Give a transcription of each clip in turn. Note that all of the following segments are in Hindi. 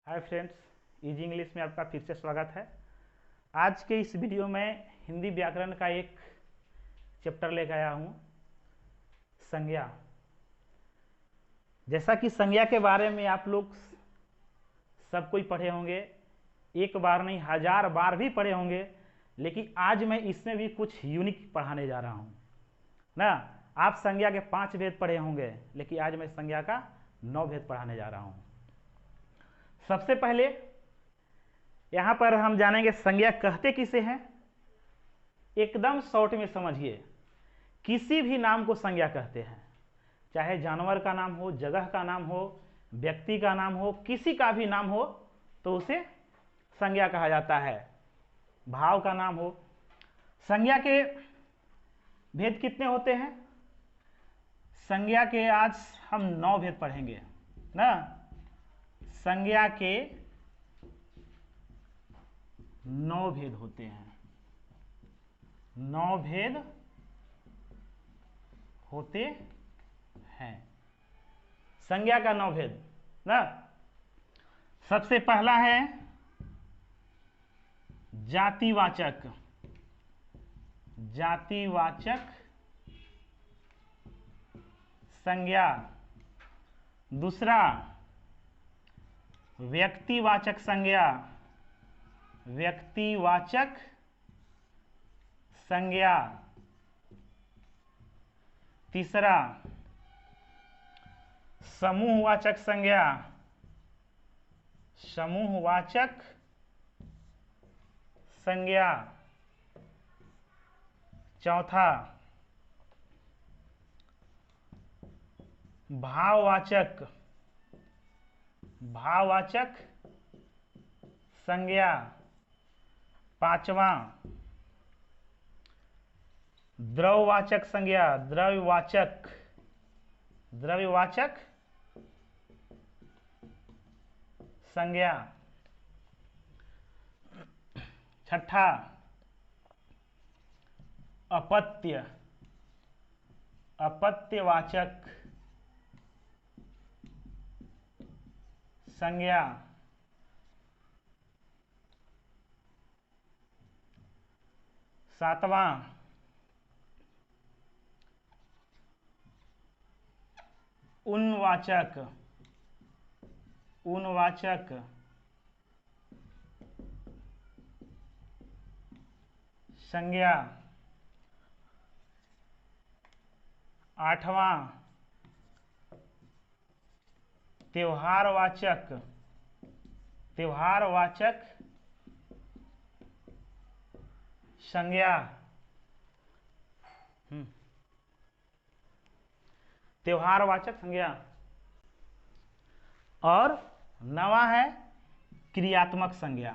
हाय फ्रेंड्स, इजी इंग्लिश में आपका फिर से स्वागत है। आज के इस वीडियो में हिंदी व्याकरण का एक चैप्टर लेकर आया हूँ, संज्ञा। जैसा कि संज्ञा के बारे में आप लोग सब कोई पढ़े होंगे, एक बार नहीं 1000 बार भी पढ़े होंगे, लेकिन आज मैं इसमें भी कुछ यूनिक पढ़ाने जा रहा हूँ ना। आप संज्ञा के 5 भेद पढ़े होंगे, लेकिन आज मैं संज्ञा का 9 भेद पढ़ाने जा रहा हूँ। सबसे पहले यहां पर हम जानेंगे संज्ञा कहते किसे हैं। एकदम शॉर्ट में समझिए, किसी भी नाम को संज्ञा कहते हैं, चाहे जानवर का नाम हो, जगह का नाम हो, व्यक्ति का नाम हो, किसी का भी नाम हो तो उसे संज्ञा कहा जाता है। भाव का नाम हो। संज्ञा के भेद कितने होते हैं? संज्ञा के आज हम 9 भेद पढ़ेंगे ना। संज्ञा के 9 भेद होते हैं, 9 भेद होते हैं। संज्ञा का 9 भेद ना। सबसे पहला है जातिवाचक। जातिवाचक संज्ञा। दूसरा व्यक्तिवाचक संज्ञा। व्यक्तिवाचक संज्ञा। तीसरा समूहवाचक संज्ञा। समूहवाचक संज्ञा। चौथा भाववाचक। भाववाचक संज्ञा। पांचवा द्रव्यवाचक संज्ञा। द्रव्यवाचक। द्रव्यवाचक संज्ञा। छठा अपत्य। अपत्यवाचक संज्ञा। सातवां उनवाचक। उनवाचक संज्ञा। आठवां त्योहारवाचक। त्योहारवाचक संज्ञा। त्योहारवाचक संज्ञा। और 9वां है क्रियात्मक संज्ञा।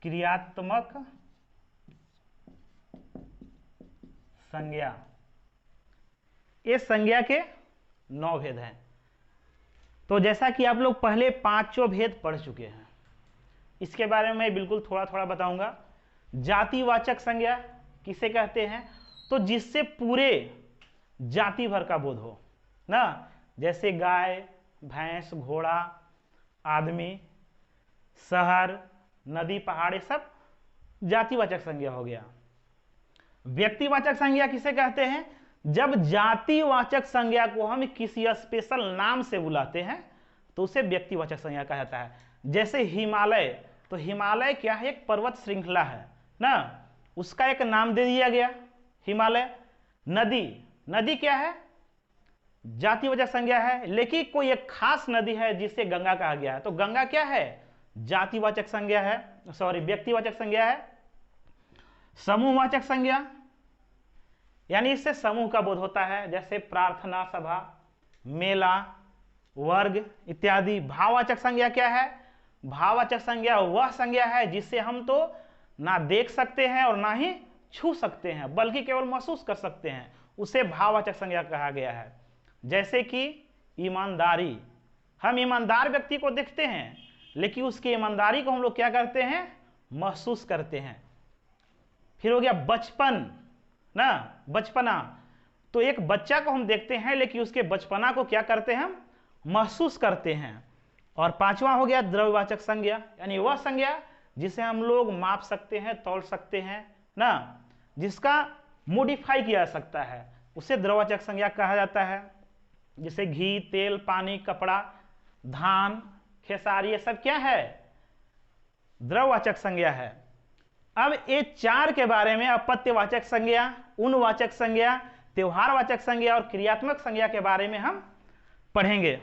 क्रियात्मक संज्ञा। ये संज्ञा के 9 भेद हैं। तो जैसा कि आप लोग पहले 5 भेद पढ़ चुके हैं, इसके बारे में बिल्कुल थोड़ा थोड़ा बताऊंगा। जातिवाचक संज्ञा किसे कहते हैं? तो जिससे पूरे जाति भर का बोध हो ना, जैसे गाय, भैंस, घोड़ा, आदमी, शहर, नदी, पहाड़, ये सब जातिवाचक संज्ञा हो गया। व्यक्तिवाचक संज्ञा किसे कहते हैं? जब जातिवाचक संज्ञा को हम किसी स्पेशल नाम से बुलाते हैं तो उसे व्यक्तिवाचक संज्ञा कहा जाता है। जैसे हिमालय, तो हिमालय क्या है? एक पर्वत श्रृंखला है ना, उसका एक नाम दे दिया गया हिमालय। नदी, नदी क्या है? जातिवाचक संज्ञा है, लेकिन कोई एक खास नदी है जिसे गंगा कहा गया है, तो गंगा क्या है? जातिवाचक संज्ञा है, सॉरी व्यक्तिवाचक संज्ञा है। समूहवाचक संज्ञा, यानी इससे समूह का बोध होता है, जैसे प्रार्थना सभा, मेला, वर्ग इत्यादि। भाववाचक संज्ञा क्या है? भाववाचक संज्ञा वह संज्ञा है जिसे हम तो ना देख सकते हैं और ना ही छू सकते हैं, बल्कि केवल महसूस कर सकते हैं, उसे भाववाचक संज्ञा कहा गया है। जैसे कि ईमानदारी, हम ईमानदार व्यक्ति को देखते हैं, लेकिन उसकी ईमानदारी को हम लोग क्या करते हैं? महसूस करते हैं। फिर हो गया बचपन ना, बचपना। तो एक बच्चा को हम देखते हैं, लेकिन उसके बचपना को क्या करते हैं? हम महसूस करते हैं। और पांचवा हो गया द्रव्यवाचक संज्ञा, यानी वह संज्ञा जिसे हम लोग माप सकते हैं, तौल सकते हैं ना, जिसका मॉडिफाई किया जा सकता है, उसे द्रव्यवाचक संज्ञा कहा जाता है। जैसे घी, तेल, पानी, कपड़ा, धान, खेसारी, ये सब क्या है? द्रव्यवाचक संज्ञा है। अब ये चार के बारे में अपत्यवाचक संज्ञा, उनवाचक संज्ञा, त्यौहारवाचक संज्ञा और क्रियात्मक संज्ञा के बारे में हम पढ़ेंगे।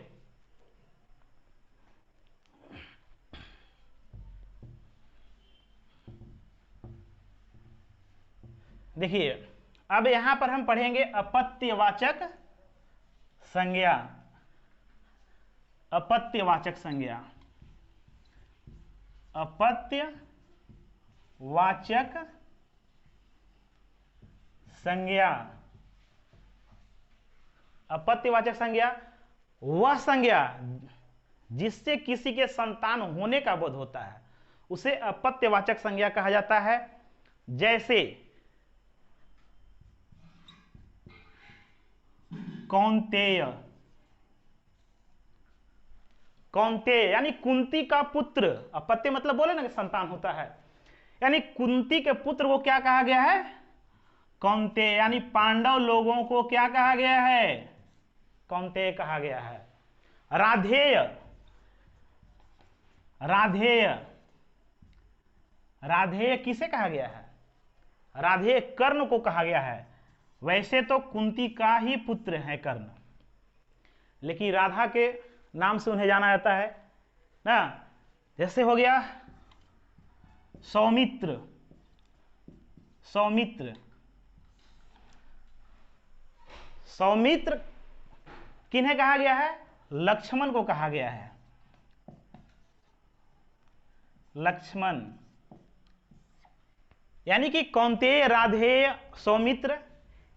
देखिए, अब यहां पर हम पढ़ेंगे अपत्यवाचक संज्ञा। अपत्यवाचक संज्ञा, अपत्यवाचक संज्ञा। अपत्यवाचक संज्ञा वह संज्ञा जिससे किसी के संतान होने का बोध होता है, उसे अपत्यवाचक संज्ञा कहा जाता है। जैसे कौन्तेय, कौन्तेय यानी कुंती का पुत्र। अपत्य मतलब बोले ना कि संतान होता है, यानी कुंती के पुत्र को क्या कहा गया है? कौन्तेय। यानी पांडव लोगों को क्या कहा गया है? कौन्तेय कहा गया है। राधेय, राधेय, राधेय किसे कहा गया है? राधेय कर्ण को कहा गया है। वैसे तो कुंती का ही पुत्र है कर्ण, लेकिन राधा के नाम से उन्हें जाना जाता है ना। जैसे हो गया सौमित्र, सौमित्र, सौमित्र किन्हें कहा गया है? लक्ष्मण को कहा गया है। लक्ष्मण, यानी कि कौन्तेय, राधेय, सौमित्र,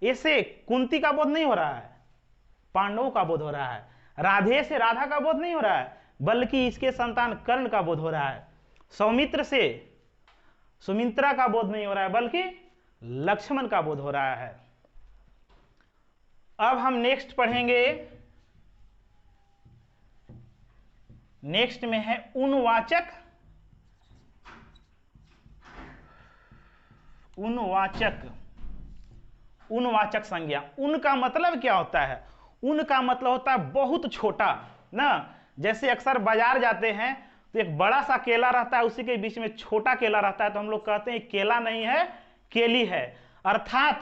इससे कुंती का बोध नहीं हो रहा है, पांडवों का बोध हो रहा है। राधे से राधा का बोध नहीं हो रहा है, बल्कि इसके संतान कर्ण का बोध हो रहा है। सौमित्र से सुमित्रा का बोध नहीं हो रहा है, बल्कि लक्ष्मण का बोध हो रहा है। अब हम नेक्स्ट पढ़ेंगे, नेक्स्ट में है उनवाचक, उनवाचक, उनवाचक संज्ञा। उन का मतलब क्या होता है? उन का मतलब होता है बहुत छोटा ना। जैसे अक्सर बाजार जाते हैं तो एक बड़ा सा केला रहता है, उसी के बीच में छोटा केला रहता है, तो हम लोग कहते हैं केला नहीं है, केली है। अर्थात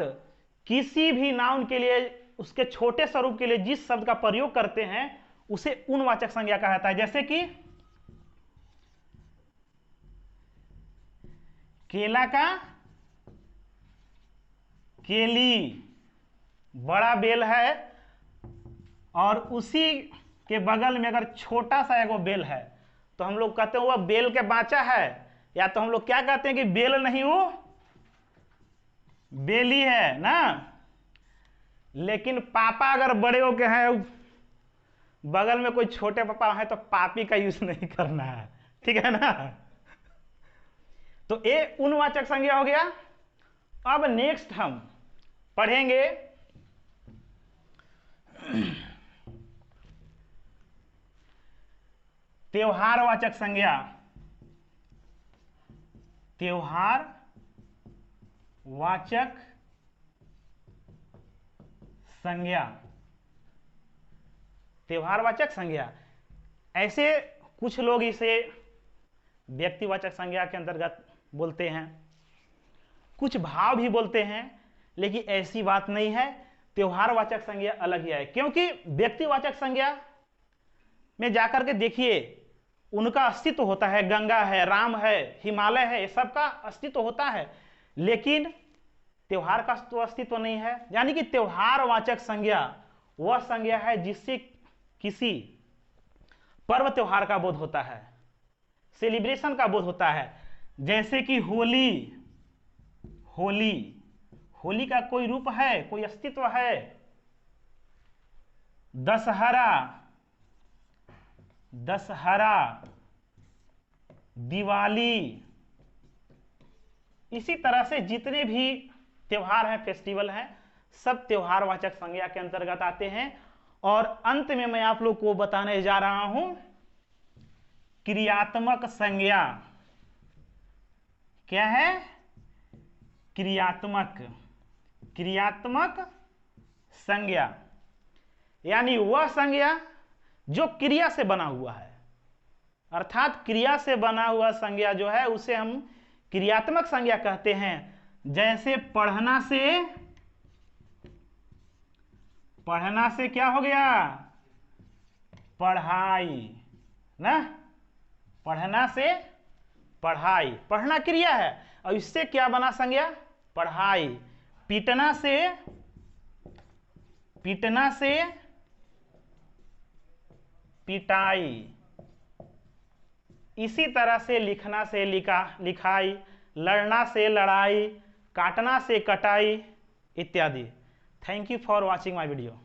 किसी भी नाउन के लिए, उसके छोटे स्वरूप के लिए जिस शब्द का प्रयोग करते हैं, उसे उनवाचक संज्ञा कहा जाता है। जैसे कि केला का केली, बड़ा बेल है, और उसी के बगल में अगर छोटा सा एगो बेल है, तो हम लोग कहते हैं वह बेल के बाचा है, या तो हम लोग क्या कहते हैं कि बेल नहीं, वो बेली है ना। लेकिन पापा अगर बड़े हो के हैं, बगल में कोई छोटे पापा है, तो पापी का यूज नहीं करना है, ठीक है ना। तो ये उनवाचक संज्ञा हो गया। अब नेक्स्ट हम पढ़ेंगे त्यौहारवाचक संज्ञा। त्यौहारवाचक संज्ञा, त्यौहारवाचक संज्ञा, ऐसे कुछ लोग इसे व्यक्तिवाचक संज्ञा के अंतर्गत बोलते हैं, कुछ भाव भी बोलते हैं, लेकिन ऐसी बात नहीं है। त्यौहारवाचक संज्ञा अलग ही है, क्योंकि व्यक्तिवाचक संज्ञा में जाकर के देखिए, उनका अस्तित्व होता है। गंगा है, राम है, हिमालय है, ये सबका अस्तित्व होता है, लेकिन त्योहार का तो अस्तित्व नहीं है। यानी कि त्यौहारवाचक संज्ञा वह संज्ञा है जिससे किसी पर्व त्योहार का बोध होता है, सेलिब्रेशन का बोध होता है। जैसे कि होली, होली, होली का कोई रूप है, कोई अस्तित्व है। दशहरा, दशहरा, दिवाली, इसी तरह से जितने भी त्योहार हैं, फेस्टिवल हैं, सब त्योहारवाचक संज्ञा के अंतर्गत आते हैं। और अंत में मैं आप लोग को बताने जा रहा हूं क्रियात्मक संज्ञा। क्या है? क्रियात्मक संज्ञा, यानी वह संज्ञा जो क्रिया से बना हुआ है, अर्थात क्रिया से बना हुआ संज्ञा जो है उसे हम क्रियात्मक संज्ञा कहते हैं। जैसे पढ़ना से क्या हो गया? पढ़ाई ना, पढ़ना से पढ़ाई, पढ़ना क्रिया है और इससे क्या बना संज्ञा? पढ़ाई। पीटना से पिटाई, इसी तरह से लिखना से लिखाई, लड़ना से लड़ाई, काटना से कटाई इत्यादि। Thank you for watching my video.